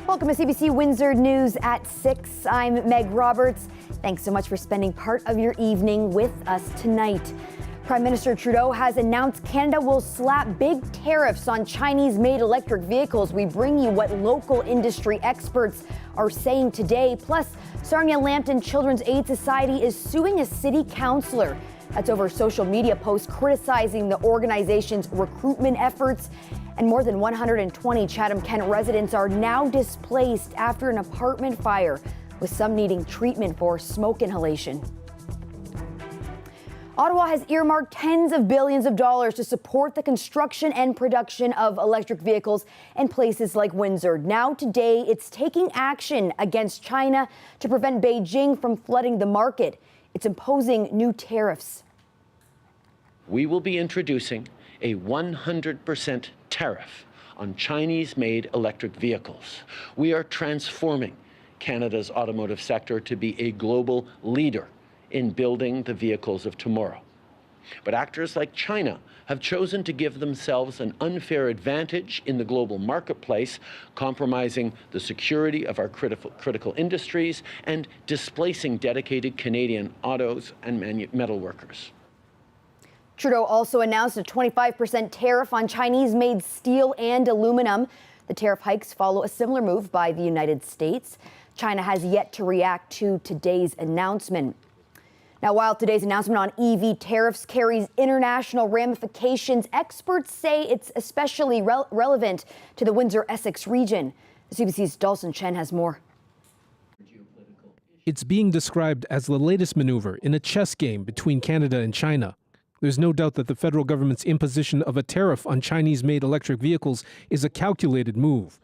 Welcome to CBC Windsor News at 6. I'm Meg Roberts. Thanks so much for spending part of your evening with us tonight. Prime Minister Trudeau has announced Canada will slap big tariffs on Chinese-made electric vehicles. We bring you what local industry experts are saying today. Plus, Sarnia Lambton Children's Aid Society is suing a city councillor. That's over social media posts criticizing the organization's recruitment efforts. And more than 120 Chatham-Kent residents are now displaced after an apartment fire, with some needing treatment for smoke inhalation. Ottawa has earmarked tens of billions of dollars to support the construction and production of electric vehicles in places like Windsor. Now today, it's taking action against China to prevent Beijing from flooding the market. It's imposing new tariffs. We will be introducing a 100% tariff on Chinese-made electric vehicles. We are transforming Canada's automotive sector to be a global leader in building the vehicles of tomorrow. But actors like China have chosen to give themselves an unfair advantage in the global marketplace, compromising the security of our critical industries and displacing dedicated Canadian autos and metal workers. Trudeau also announced a 25% tariff on Chinese-made steel and aluminum. The tariff hikes follow a similar move by the United States. China has yet to react to today's announcement. Now, while today's announcement on EV tariffs carries international ramifications, experts say it's especially relevant to the Windsor-Essex region. The CBC's Dawson Chen has more. It's being described as the latest maneuver in a chess game between Canada and China. There's no doubt that the federal government's imposition of a tariff on Chinese-made electric vehicles is a calculated move.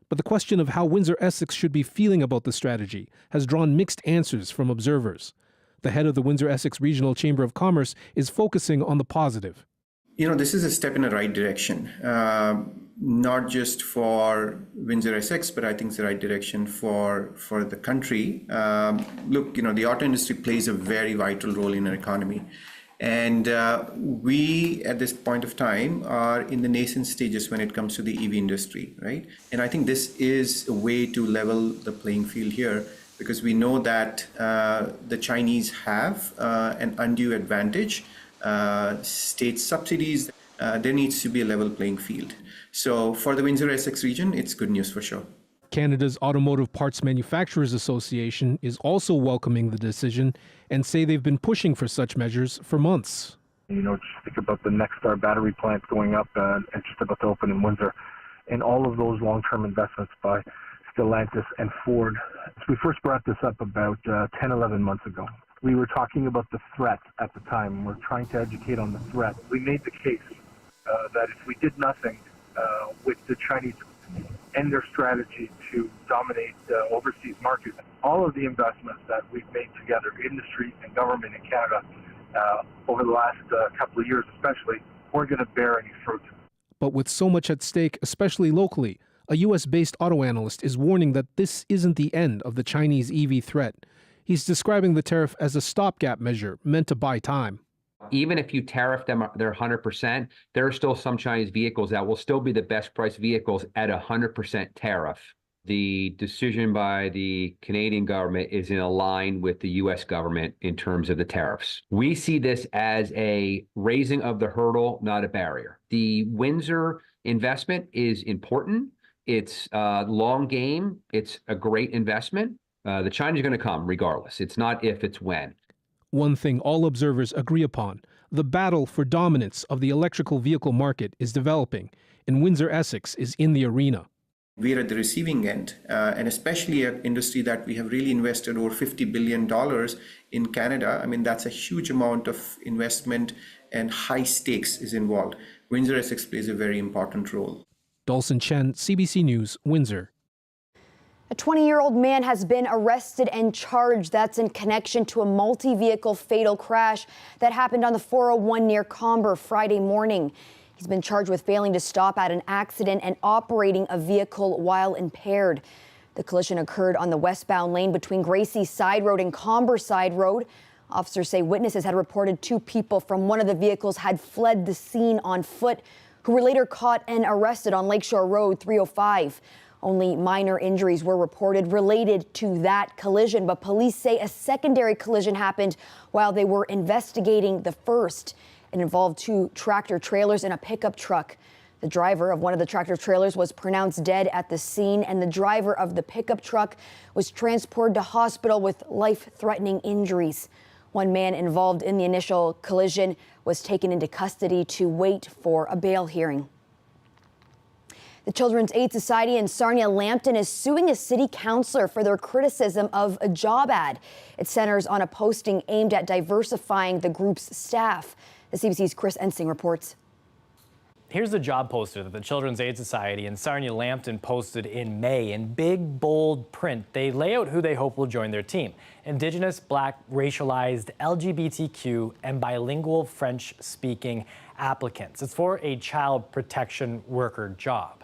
But the question of how Windsor-Essex should be feeling about the strategy has drawn mixed answers from observers. The head of the Windsor-Essex Regional Chamber of Commerce is focusing on the positive. You know, this is a step in the right direction, not just for Windsor-Essex, but I think it's the right direction for the country. Look, you know, the auto industry plays a very vital role in our economy. And we, at this point of time, are in the nascent stages when it comes to the EV industry, right? And I think this is a way to level the playing field here, because we know that the Chinese have an undue advantage, state subsidies. There needs to be a level playing field. So for the Windsor-Essex region, it's good news for sure. Canada's Automotive Parts Manufacturers Association is also welcoming the decision and say they've been pushing for such measures for months. You know, just think about the Nexstar battery plant going up and just about to open in Windsor, and all of those long-term investments by Stellantis and Ford. We first brought this up about 10, 11 months ago. We were talking about the threat at the time. We're trying to educate on the threat. We made the case that if we did nothing with the Chinese and their strategy to dominate the overseas market, all of the investments that we've made together, industry and government in Canada, over the last couple of years especially, weren't going to bear any fruit. But with so much at stake, especially locally, a U.S.-based auto analyst is warning that this isn't the end of the Chinese EV threat. He's describing the tariff as a stopgap measure meant to buy time. Even if you tariff them, they're 100%, there are still some Chinese vehicles that will still be the best priced vehicles at 100% tariff. The decision by the Canadian government is in line with the U.S. government in terms of the tariffs. We see this as a raising of the hurdle, not a barrier. The Windsor investment is important. It's a long game. It's a great investment. The Chinese are going to come regardless. It's not if, it's when. One thing all observers agree upon: the battle for dominance of the electrical vehicle market is developing, and Windsor-Essex is in the arena. We're at the receiving end, and especially an industry that we have really invested over $50 billion in Canada. I mean, that's a huge amount of investment, and high stakes is involved. Windsor-Essex plays a very important role. Dawson Chen, CBC News, Windsor. A 20-year-old man has been arrested and charged. That's in connection to a multi-vehicle fatal crash that happened on the 401 near Comber Friday morning. He's been charged with failing to stop at an accident and operating a vehicle while impaired. The collision occurred on the westbound lane between Gracie Side Road and Comber Side Road. Officers say witnesses had reported 2 people from one of the vehicles had fled the scene on foot, who were later caught and arrested on Lakeshore Road 305. Only minor injuries were reported related to that collision, but police say a secondary collision happened while they were investigating the first. It involved two tractor trailers and a pickup truck. The driver of one of the tractor trailers was pronounced dead at the scene, and the driver of the pickup truck was transported to hospital with life-threatening injuries. One man involved in the initial collision was taken into custody to wait for a bail hearing. The Children's Aid Society in Sarnia-Lambton is suing a city councillor for their criticism of a job ad. It centers on a posting aimed at diversifying the group's staff. The CBC's Chris Ensing reports. Here's the job poster that the Children's Aid Society in Sarnia-Lambton posted in May. In big, bold print, they lay out who they hope will join their team: Indigenous, Black, racialized, LGBTQ, and bilingual French-speaking applicants. It's for a child protection worker job.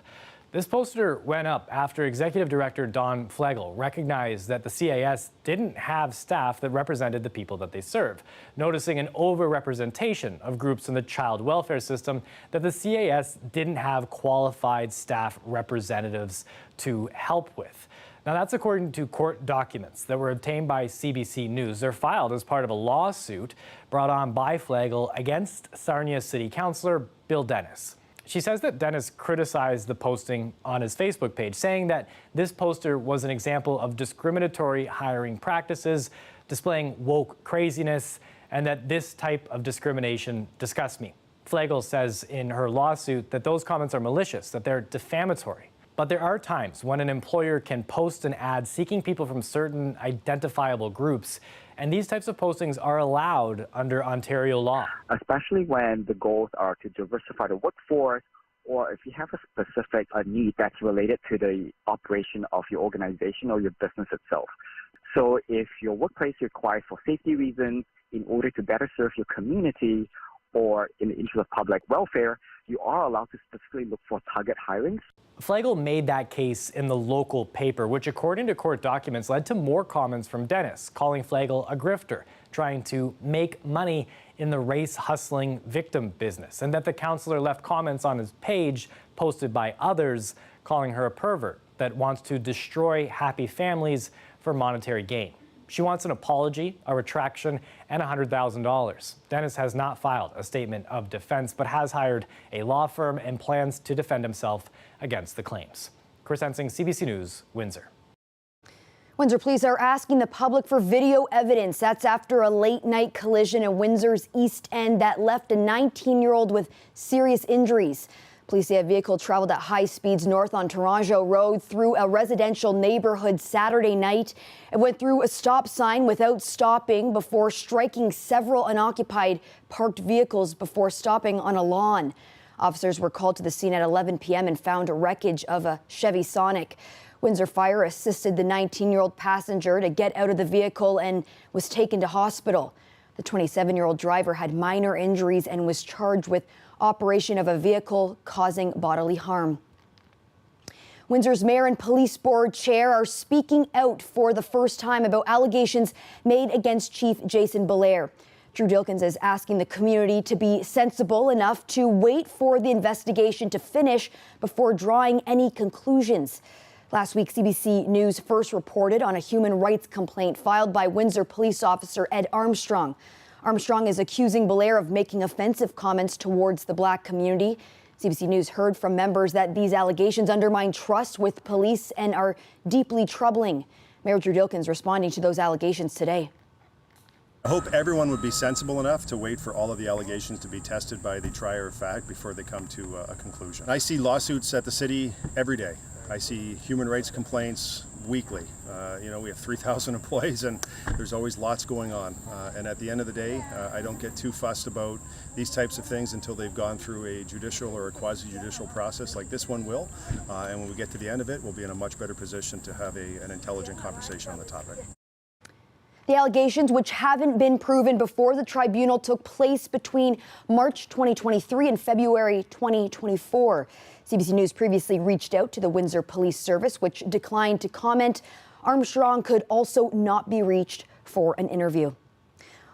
This poster went up after Executive Director Don Flegel recognized that the CAS didn't have staff that represented the people that they serve, noticing an overrepresentation of groups in the child welfare system, that the CAS didn't have qualified staff representatives to help with. Now, that's according to court documents that were obtained by CBC News. They're filed as part of a lawsuit brought on by Flegel against Sarnia City Councillor Bill Dennis. She says that Dennis criticized the posting on his Facebook page, saying that this poster was an example of discriminatory hiring practices, displaying woke craziness, and that this type of discrimination disgusts me. Flegel says in her lawsuit that those comments are malicious, that they're defamatory. But there are times when an employer can post an ad seeking people from certain identifiable groups, and these types of postings are allowed under Ontario law. Especially when the goals are to diversify the workforce, or if you have a specific need that's related to the operation of your organization or your business itself. So if your workplace requires for safety reasons, in order to better serve your community, or in the interest of public welfare, you are allowed to specifically look for target hirings. Flegel made that case in the local paper, which according to court documents led to more comments from Dennis, calling Flegel a grifter, trying to make money in the race-hustling victim business, and that the councillor left comments on his page posted by others calling her a pervert that wants to destroy happy families for monetary gain. She wants an apology, a retraction, and $100,000. Dennis has not filed a statement of defense, but has hired a law firm and plans to defend himself against the claims. Chris Ensing, CBC News, Windsor. Windsor police are asking the public for video evidence. That's after a late-night collision in Windsor's East End that left a 19-year-old with serious injuries. Police say a vehicle traveled at high speeds north on Toronto Road through a residential neighborhood Saturday night. It went through a stop sign without stopping before striking several unoccupied parked vehicles before stopping on a lawn. Officers were called to the scene at 11 p.m. and found wreckage of a Chevy Sonic. Windsor Fire assisted the 19-year-old passenger to get out of the vehicle and was taken to hospital. The 27-year-old driver had minor injuries and was charged with operation of a vehicle causing bodily harm. Windsor's mayor and police board chair are speaking out for the first time about allegations made against Chief Jason Belair. Drew Dilkins is asking the community to be sensible enough to wait for the investigation to finish before drawing any conclusions. Last week, CBC News first reported on a human rights complaint filed by Windsor police officer Ed Armstrong. Armstrong is accusing Belair of making offensive comments towards the Black community. CBC News heard from members that these allegations undermine trust with police and are deeply troubling. Mayor Drew Dilkins responding to those allegations today. I hope everyone would be sensible enough to wait for all of the allegations to be tested by the trier of fact before they come to a conclusion. I see lawsuits at the city every day. I see human rights complaints weekly. We have 3,000 employees and there's always lots going on. And at the end of the day, I don't get too fussed about these types of things until they've gone through a judicial or a quasi-judicial process like this one will. And when we get to the end of it, we'll be in a much better position to have an intelligent conversation on the topic. The allegations, which haven't been proven before the tribunal, took place between March 2023 and February 2024. CBC News previously reached out to the Windsor Police Service, which declined to comment. Armstrong could also not be reached for an interview.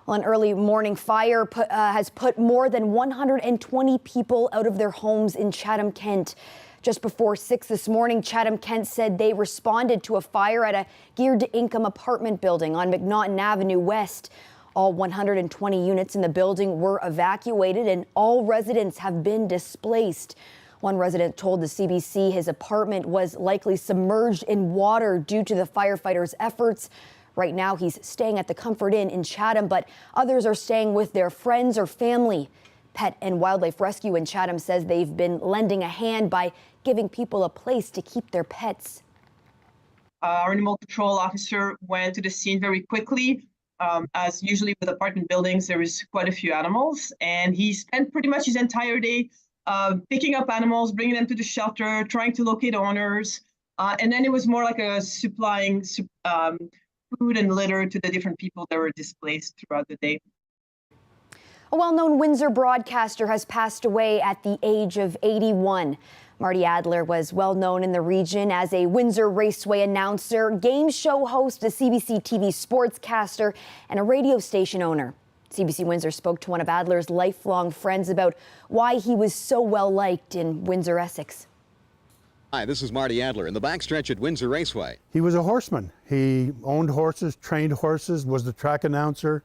Well, an early morning fire has put more than 120 people out of their homes in Chatham, Kent. Just before 6 this morning, Chatham-Kent said they responded to a fire at a geared-to-income apartment building on McNaughton Avenue West. All 120 units in the building were evacuated and all residents have been displaced. One resident told the CBC his apartment was likely submerged in water due to the firefighters' efforts. Right now, he's staying at the Comfort Inn in Chatham, but others are staying with their friends or family. Pet and Wildlife Rescue in Chatham says they've been lending a hand by giving people a place to keep their pets. Our animal control officer went to the scene very quickly. As usually with apartment buildings, there is quite a few animals, and he spent pretty much his entire day picking up animals, bringing them to the shelter, trying to locate owners, and then it was more like a supplying food and litter to the different people that were displaced throughout the day. A well-known Windsor broadcaster has passed away at the age of 81. Marty Adler was well known in the region as a Windsor Raceway announcer, game show host, a CBC TV sportscaster, and a radio station owner. CBC Windsor spoke to one of Adler's lifelong friends about why he was so well liked in Windsor, Essex. Hi, this is Marty Adler in the backstretch at Windsor Raceway. He was a horseman. He owned horses, trained horses, was the track announcer,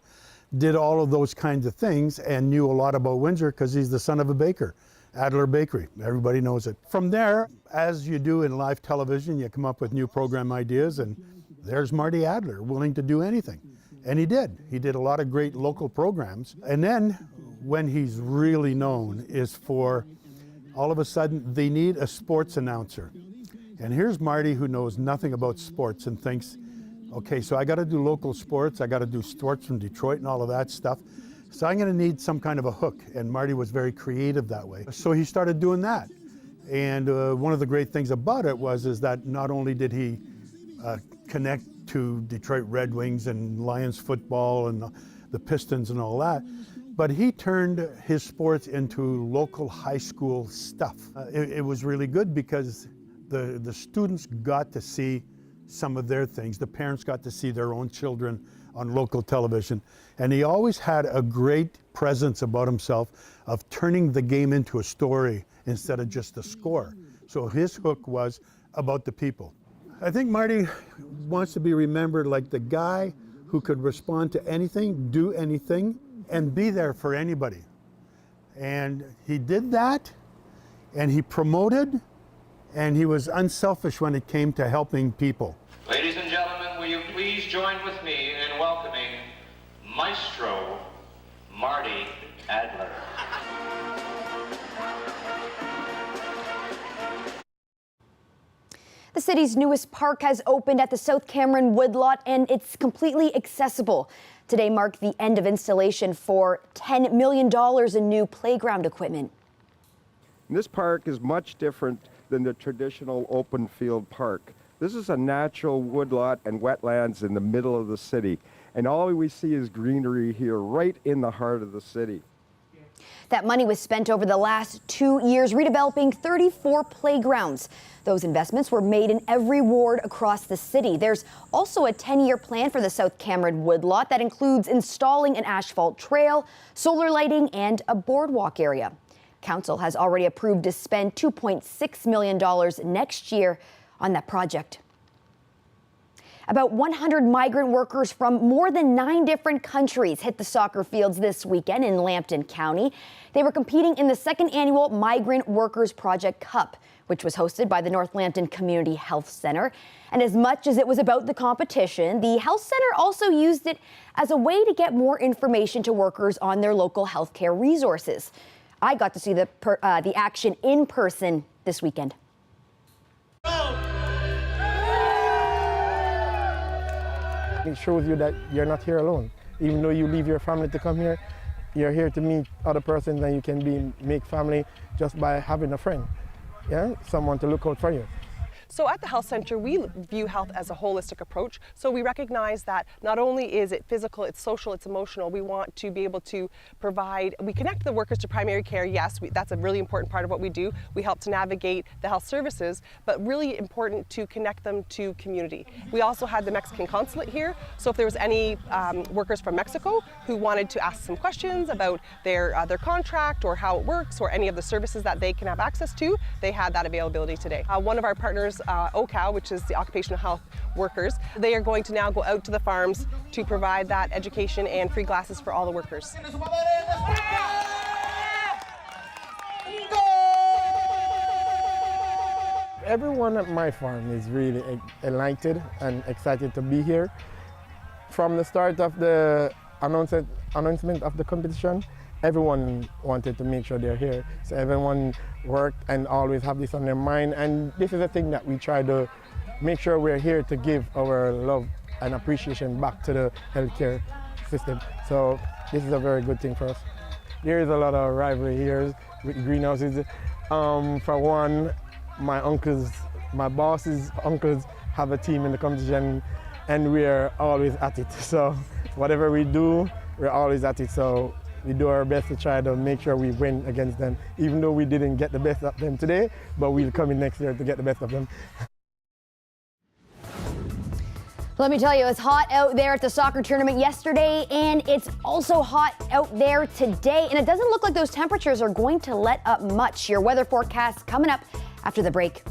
did all of those kinds of things, and knew a lot about Windsor because he's the son of a baker. Adler Bakery, everybody knows it. From there, as you do in live television, you come up with new program ideas, and there's Marty Adler willing to do anything. And he did. He did a lot of great local programs. And then when he's really known is for, all of a sudden, they need a sports announcer. And here's Marty, who knows nothing about sports and thinks, okay, so I got to do local sports, I got to do sports from Detroit and all of that stuff. So I'm going to need some kind of a hook, and Marty was very creative that way. So he started doing that. And one of the great things about it is that not only did he connect to Detroit Red Wings and Lions football and the Pistons and all that, but he turned his sports into local high school stuff. It was really good because the students got to see some of their things. The parents got to see their own children on local television. And he always had a great presence about himself of turning the game into a story instead of just a score. So his hook was about the people. I think Marty wants to be remembered like the guy who could respond to anything, do anything, and be there for anybody. And he did that, and he promoted, and he was unselfish when it came to helping people. Ladies and gentlemen, will you please join with me in welcoming Maestro Marty Adler. The city's newest park has opened at the South Cameron Woodlot, and it's completely accessible. Today marked the end of installation for $10 million in new playground equipment. This park is much different than the traditional open field park. This is a natural woodlot and wetlands in the middle of the city. And all we see is greenery here, right in the heart of the city. That money was spent over the last 2 years redeveloping 34 playgrounds. Those investments were made in every ward across the city. There's also a 10-year plan for the South Cameron Woodlot that includes installing an asphalt trail, solar lighting, and a boardwalk area. Council has already approved to spend $2.6 million next year on that project. About 100 migrant workers from more than 9 different countries hit the soccer fields this weekend in Lambton County. They were competing in the second annual Migrant Workers Project Cup, which was hosted by the North Lambton Community Health Center. And as much as it was about the competition, the health center also used it as a way to get more information to workers on their local healthcare resources. I got to see the action in person this weekend. It shows you that you're not here alone. Even though you leave your family to come here, you're here to meet other persons, and you can make family just by having a friend, yeah, someone to look out for you. So at the health center, we view health as a holistic approach. So we recognize that not only is it physical, it's social, it's emotional. We want to be able to provide, we connect the workers to primary care. Yes, that's a really important part of what we do. We help to navigate the health services, but really important to connect them to community. We also had the Mexican consulate here. So if there was any workers from Mexico who wanted to ask some questions about their contract or how it works or any of the services that they can have access to, they had that availability today. One of our partners, OCAL, which is the Occupational Health Workers, they are going to now go out to the farms to provide that education and free glasses for all the workers. Everyone at my farm is really enlightened and excited to be here. From the start of the announcement of the competition, everyone wanted to make sure they're here. So everyone worked and always have this on their mind. And this is a thing that we try to make sure we're here to give our love and appreciation back to the healthcare system. So this is a very good thing for us. There is a lot of rivalry here with greenhouses. For one, my boss's uncles have a team in the competition and we're always at it. So whatever we do, we're always at it. So we do our best to try to make sure we win against them, even though we didn't get the best of them today, but we'll come in next year to get the best of them. Let me tell you, it's hot out there at the soccer tournament yesterday, and it's also hot out there today. And it doesn't look like those temperatures are going to let up much. Your weather forecast coming up after the break.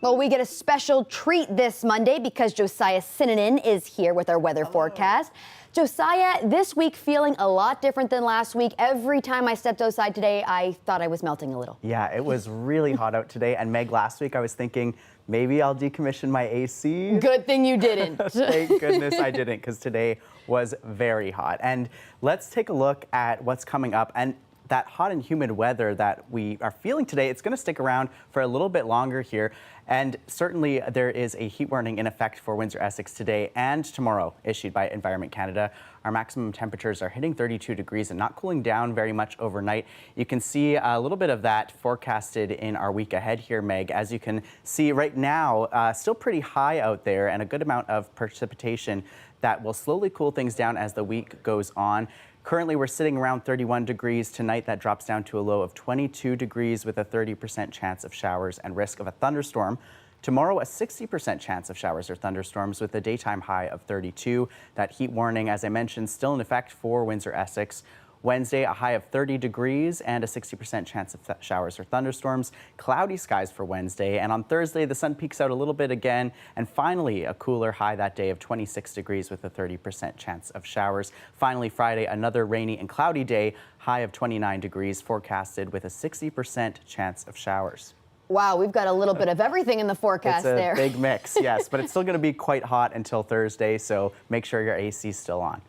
Well, we get a special treat this Monday because Josiah Sinanen is here with our weather forecast. Josiah, this week feeling a lot different than last week. Every time I stepped outside today, I thought I was melting a little. Yeah, it was really hot out today. And Meg, last week I was thinking maybe I'll decommission my AC. Good thing you didn't. Thank goodness I didn't, because today was very hot. And let's take a look at what's coming up. And that hot and humid weather that we are feeling today, it's going to stick around for a little bit longer here. And certainly there is a heat warning in effect for Windsor, Essex today and tomorrow, issued by Environment Canada. Our maximum temperatures are hitting 32 degrees and not cooling down very much overnight. You can see a little bit of that forecasted in our week ahead here, Meg. As you can see right now, still pretty high out there and a good amount of precipitation that will slowly cool things down as the week goes on. Currently, we're sitting around 31 degrees. Tonight, that drops down to a low of 22 degrees with a 30% chance of showers and risk of a thunderstorm. Tomorrow, a 60% chance of showers or thunderstorms with a daytime high of 32. That heat warning, as I mentioned, still in effect for Windsor, Essex. Wednesday, a high of 30 degrees and a 60% chance of showers or thunderstorms. Cloudy skies for Wednesday. And on Thursday, the sun peaks out a little bit again. And finally, a cooler high that day of 26 degrees with a 30% chance of showers. Finally, Friday, another rainy and cloudy day, high of 29 degrees forecasted with a 60% chance of showers. Wow, we've got a little bit of everything in the forecast there. It's a big mix, yes. But it's still going to be quite hot until Thursday, so make sure your AC is still on.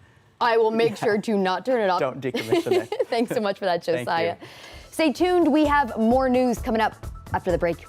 I will make sure to not turn it off. Don't decommission it. Thanks so much for that, Josiah. Thank you. Stay tuned. We have more news coming up after the break.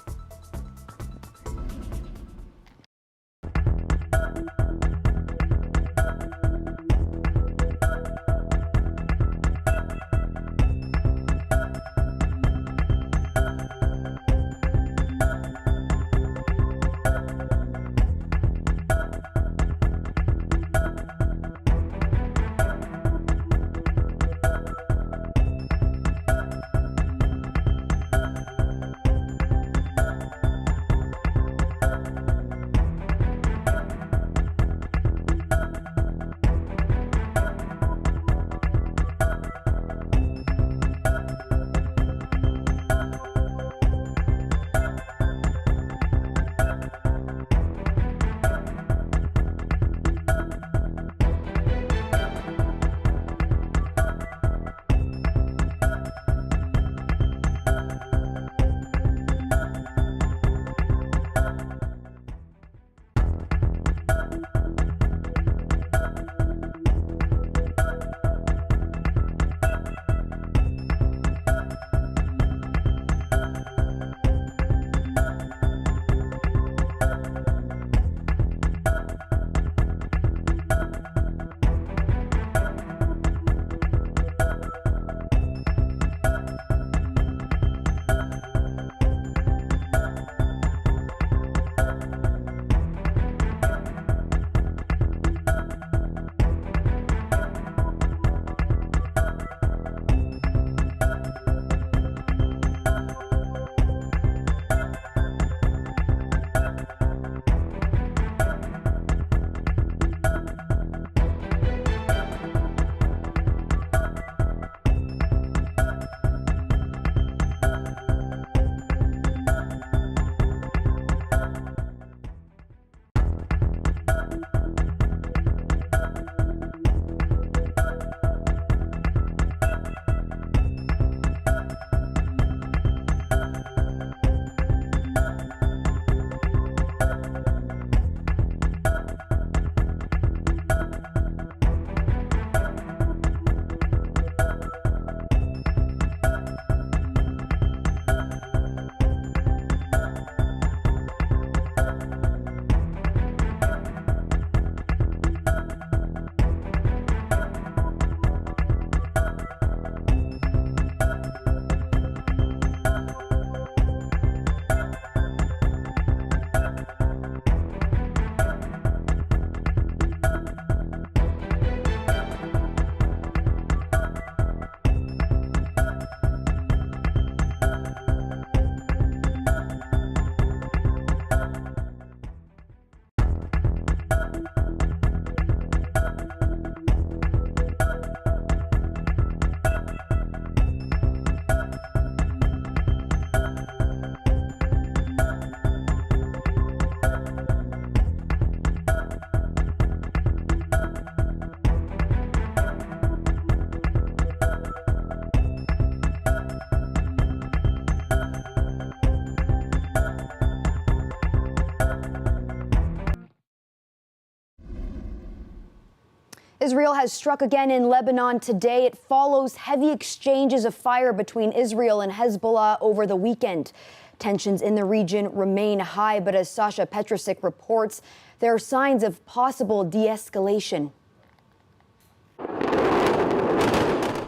Israel has struck again in Lebanon today. It follows heavy exchanges of fire between Israel and Hezbollah over the weekend. Tensions in the region remain high, but as Sasha Petrusik reports, there are signs of possible de-escalation.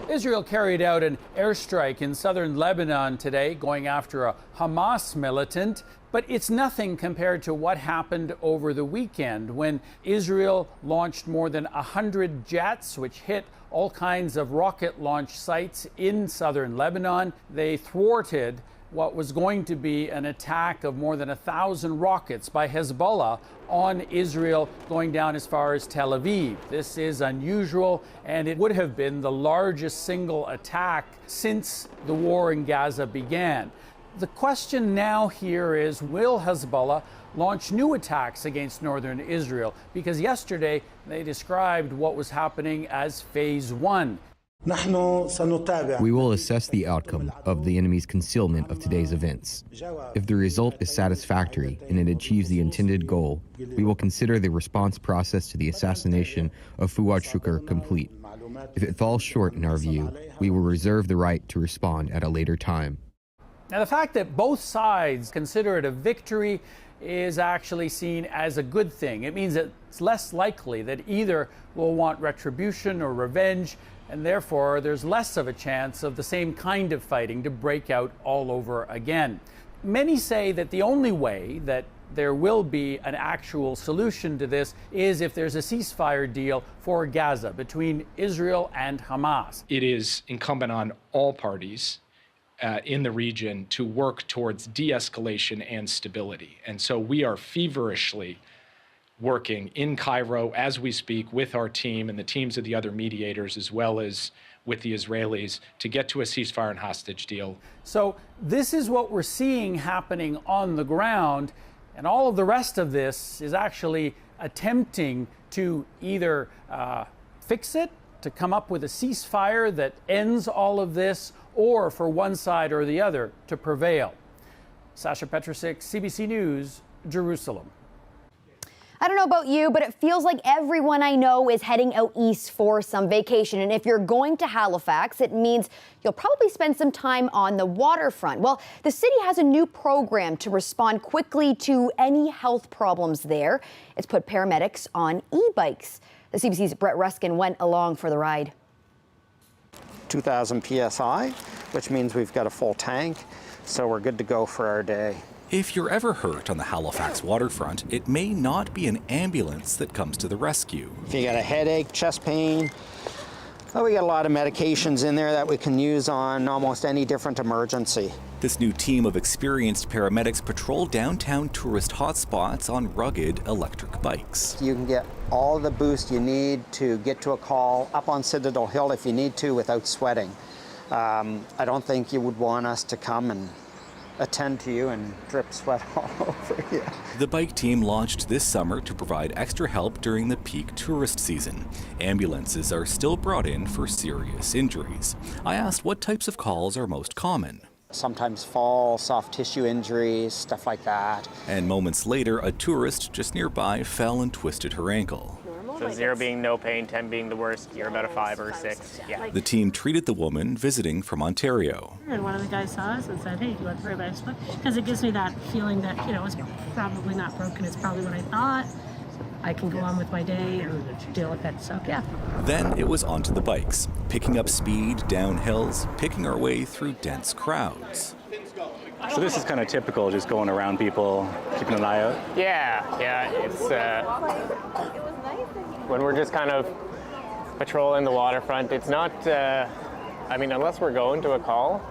Israel carried out an airstrike in southern Lebanon today, going after a Hamas militant. But it's nothing compared to what happened over the weekend when Israel launched more than 100 jets, which hit all kinds of rocket launch sites in southern Lebanon. They thwarted what was going to be an attack of more than 1,000 rockets by Hezbollah on Israel, going down as far as Tel Aviv. This is unusual, and it would have been the largest single attack since the war in Gaza began. The question now here is, will Hezbollah launch new attacks against northern Israel? Because yesterday they described what was happening as phase 1. We will assess the outcome of the enemy's concealment of today's events. If the result is satisfactory and it achieves the intended goal, we will consider the response process to the assassination of Fuad Shukr complete. If it falls short in our view, we will reserve the right to respond at a later time. Now, the fact that both sides consider it a victory is actually seen as a good thing. It means that it's less likely that either will want retribution or revenge, and therefore there's less of a chance of the same kind of fighting to break out all over again. Many say that the only way that there will be an actual solution to this is if there's a ceasefire deal for Gaza between Israel and Hamas. It is incumbent on all parties in the region to work towards de-escalation and stability. And so we are feverishly working in Cairo as we speak with our team and the teams of the other mediators, as well as with the Israelis, to get to a ceasefire and hostage deal. So this is what we're seeing happening on the ground, and all of the rest of this is actually attempting to either fix it, to come up with a ceasefire that ends all of this, or for one side or the other to prevail. Sasha Petrusik, CBC News, Jerusalem. I don't know about you, but it feels like everyone I know is heading out east for some vacation. And if you're going to Halifax, it means you'll probably spend some time on the waterfront. Well, the city has a new program to respond quickly to any health problems there. It's put paramedics on e-bikes. The CBC's Brett Ruskin went along for the ride. 2,000 PSI, which means we've got a full tank, so we're good to go for our day. If you're ever hurt on the Halifax waterfront, it may not be an ambulance that comes to the rescue. If you got a headache, chest pain, we got a lot of medications in there that we can use on almost any different emergency. This new team of experienced paramedics patrol downtown tourist hotspots on rugged electric bikes. You can get all the boost you need to get to a call up on Citadel Hill if you need to without sweating. I don't think you would want us to come and attend to you and drip sweat all over you. The bike team launched this summer to provide extra help during the peak tourist season. Ambulances are still brought in for serious injuries. I asked what types of calls are most common. Sometimes fall, soft tissue injuries, stuff like that. And moments later, a tourist just nearby fell and twisted her ankle. So 0 being no pain, 10 being the worst, you're about a 5 or a 6. Yeah. The team treated the woman visiting from Ontario. And one of the guys saw us and said, hey, do you want to try bicycle? Because it gives me that feeling that, it's probably not broken. It's probably what I thought. I can go on with my day and deal with it. So, yeah. Then it was onto the bikes, picking up speed down hills, picking our way through dense crowds. So this is kind of typical, just going around people, keeping an eye out? Yeah, it's when we're just kind of patrolling the waterfront, it's not, unless we're going to a call,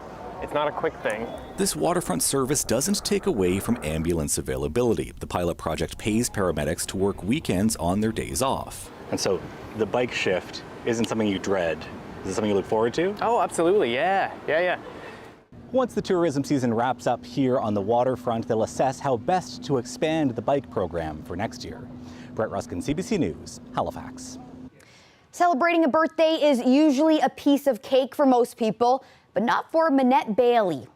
it's not a quick thing. This waterfront service doesn't take away from ambulance availability. The pilot project pays paramedics to work weekends on their days off. And so the bike shift isn't something you dread. Is it something you look forward to? Oh, absolutely, yeah. Once the tourism season wraps up here on the waterfront, they'll assess how best to expand the bike program for next year. Brett Ruskin, CBC News, Halifax. Celebrating a birthday is usually a piece of cake for most people, but not for Minette Bailey.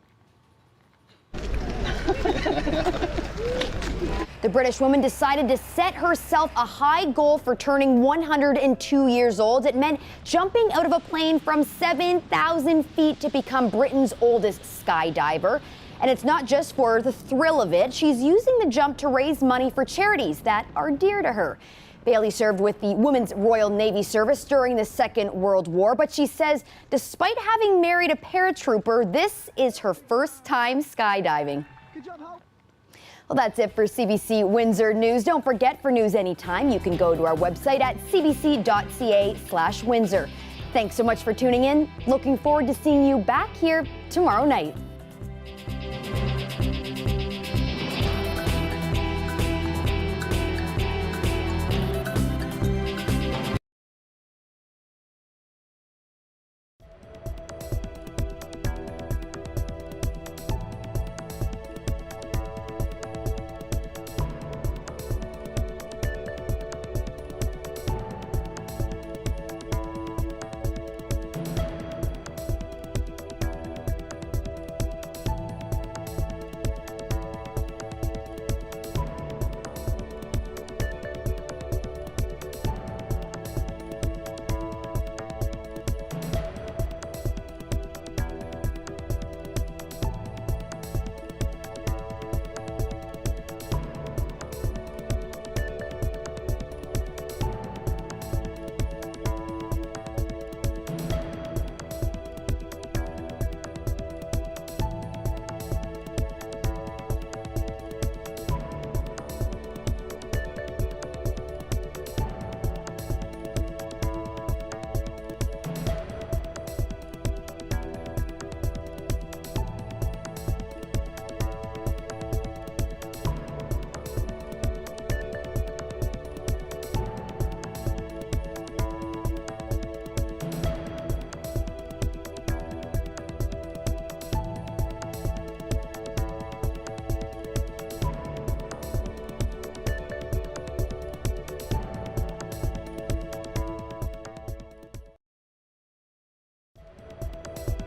The British woman decided to set herself a high goal for turning 102 years old. It meant jumping out of a plane from 7,000 feet to become Britain's oldest skydiver. And it's not just for the thrill of it. She's using the jump to raise money for charities that are dear to her. Bailey served with the Women's Royal Navy Service during the Second World War, but she says despite having married a paratrooper, this is her first time skydiving. Good job, Hal. Well, that's it for CBC Windsor News. Don't forget, for news anytime, you can go to our website at cbc.ca/Windsor. Thanks so much for tuning in. Looking forward to seeing you back here tomorrow night.